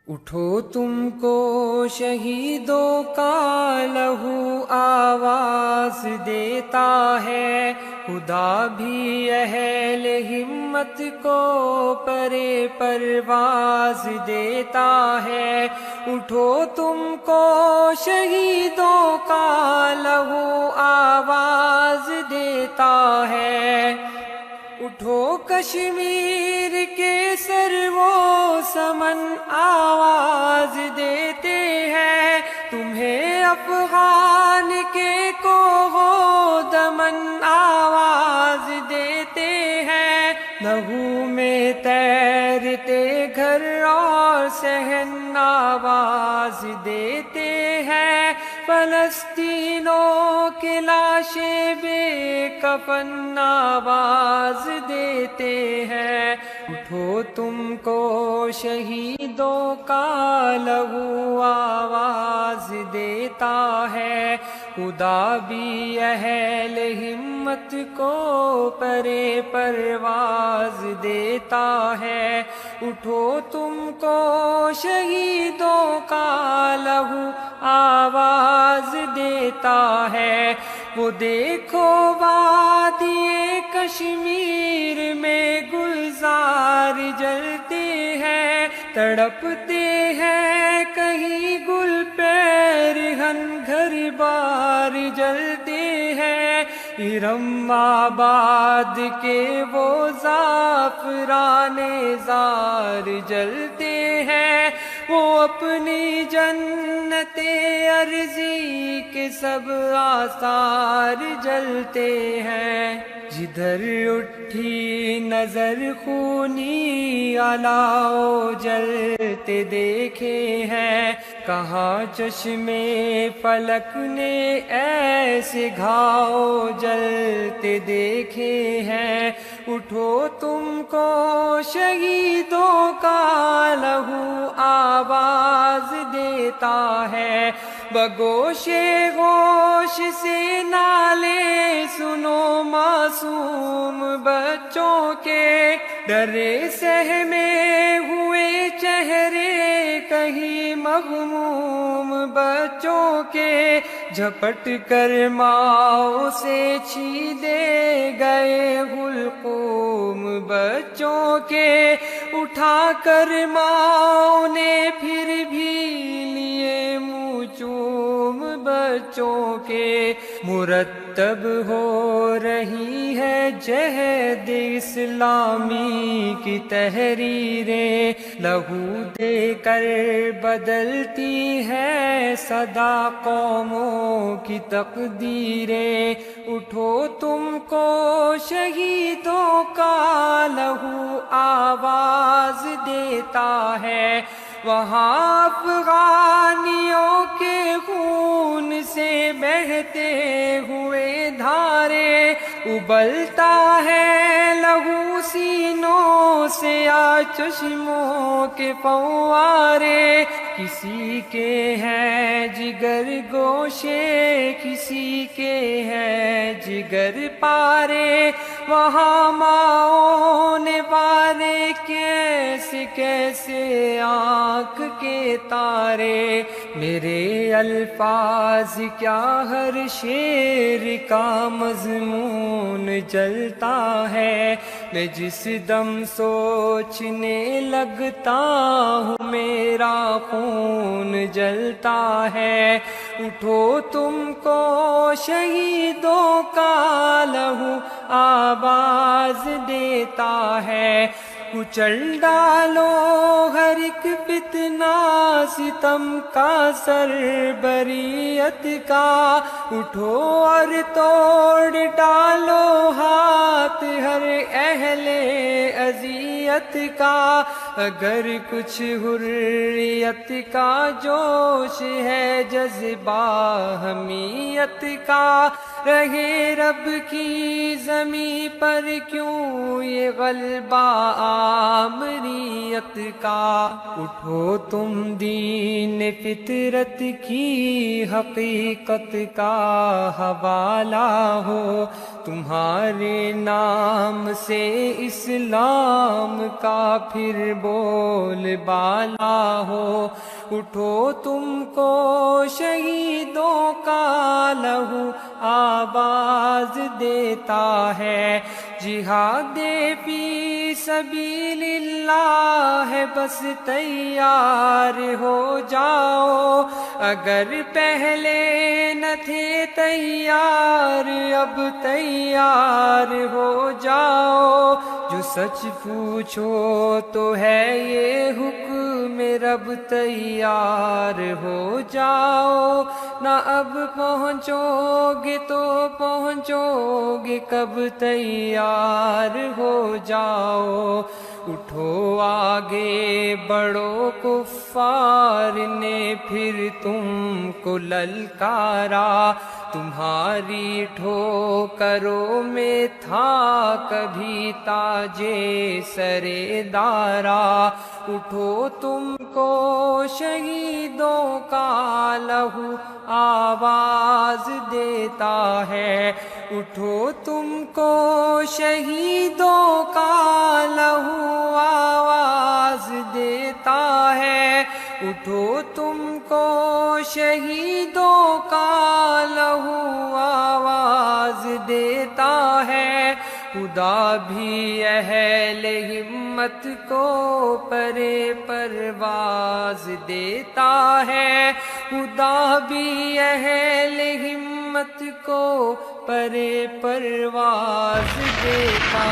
اٹھو تم کو شہیدوں کا لہو آواز دیتا ہے، خدا بھی اہل ہمت کو پرے پرواز دیتا ہے۔ اٹھو تم کو شہیدوں کا لہو آواز دیتا ہے، اٹھو کشمیر کے سر وہ سمن آواز دیتے ہیں، تمہیں افغان کے کوہ دمن آواز دیتے ہیں۔ لہو میں تیرتے گھر اور صحن آواز دیتے ہیں، فلسطینوں کے لاشیں بے کفن آواز دیتے ہیں۔ اٹھو تم کو شہیدوں کا لہو آواز دیتا ہے، خدا بھی اہل ہمت کو پرے پرواز دیتا ہے۔ اٹھو تم کو شہیدوں کا لہو آواز دیتا ہے۔ وہ دیکھو وادی کشمیر میں گلزار جلتے ہیں، تڑپتے ہیں کہیں گل پیرہن گھر بار جلتے ہیں۔ ارم آباد کے وہ زعفران زار جلتے ہیں، وہ اپنی جنت ارضی کے سب آثار جلتے ہیں۔ جدھر اٹھی نظر خونی الاؤ جلتے دیکھے ہیں، کہاں چشمے فلک نے ایسے گھاؤ جلتے دیکھے ہیں۔ اٹھو تم کو شہیدوں کا لہو آواز دیتا ہے، بگوش گوش سے نالے سنو معصوم بچوں کے، ڈرے سہمے ہوئے چہرے کہیں مغموم بچوں کے، جھپٹ کر ماؤں سے چھیدے گئے حلقوم بچوں کے، اٹھا کر ماؤں نے پھر بھی لیے منہ چوم بچوں کے۔ مرتب ہو رہی ہے جہد اسلامی کی تحریریں، لہو دے کر بدلتی ہے صدا قوموں کی تقدیریں۔ اٹھو تم کو شہیدوں کا لہو آواز دیتا ہے، وہاں افغانیوں کے خون سے بہتے ہوئے دھارے، ابلتا ہے لہو سینوں سے یا چشموں کے فوارے، کسی کے ہیں جگر گوشے کسی کے ہیں جگر پارے، وہاں ماؤں نے بارے کیسے کیسے آنکھ کے تارے۔ میرے الفاظ کیا ہر شعر کا مضمون جلتا ہے، میں جس دم سوچنے لگتا ہوں میرا خون جلتا ہے۔ اٹھو تم کو شہیدوں کا لہو آواز دیتا ہے، کچل ڈالو ہر ایک فتنہ ستم کا سر بریت کا، اٹھو اور توڑ ڈالو ہاتھ ہر اہل اذیت کا، اگر کچھ حریت کا جوش ہے جذبہ حمیت کا، رہے رب کی زمیں پر کیوں یہ غلبہ آمریت کا۔ اٹھو تم دین فطرت کی حقیقت کا حوالہ ہو، تمہارے نام سے اسلام کا پھر بول بالا ہو، اٹھو تم کو شہیدوں کا لہو آواز دیتا ہے، جہاد فی سبیل اللہ ہے، بس تیار ہو جاؤ، اگر پہلے نہ تھے تیار اب تیار ہو جاؤ، جو سچ پوچھو تو ہے یہ حکم رب، تیار ہو جاؤ، نہ اب پہنچو گے تو پہنچو گے کب، تیار ہو جاؤ، اٹھو آگے بڑھو، کفار نے پھر تم کو للکارا، تمہاری ٹھوکروں میں تھا کبھی تاجے سرے دارا، اٹھو تم کو شہیدوں کا لہو آواز دیتا ہے، اٹھو تم کو شہیدوں کا لہو آواز دیتا ہے، اٹھو تم کو شہیدوں کا لہو آواز دیتا ہے، خدا بھی اہل ہمت کو پرے پرواز دیتا ہے، خدا بھی اہل ہمت کو پرے پرواز دیتا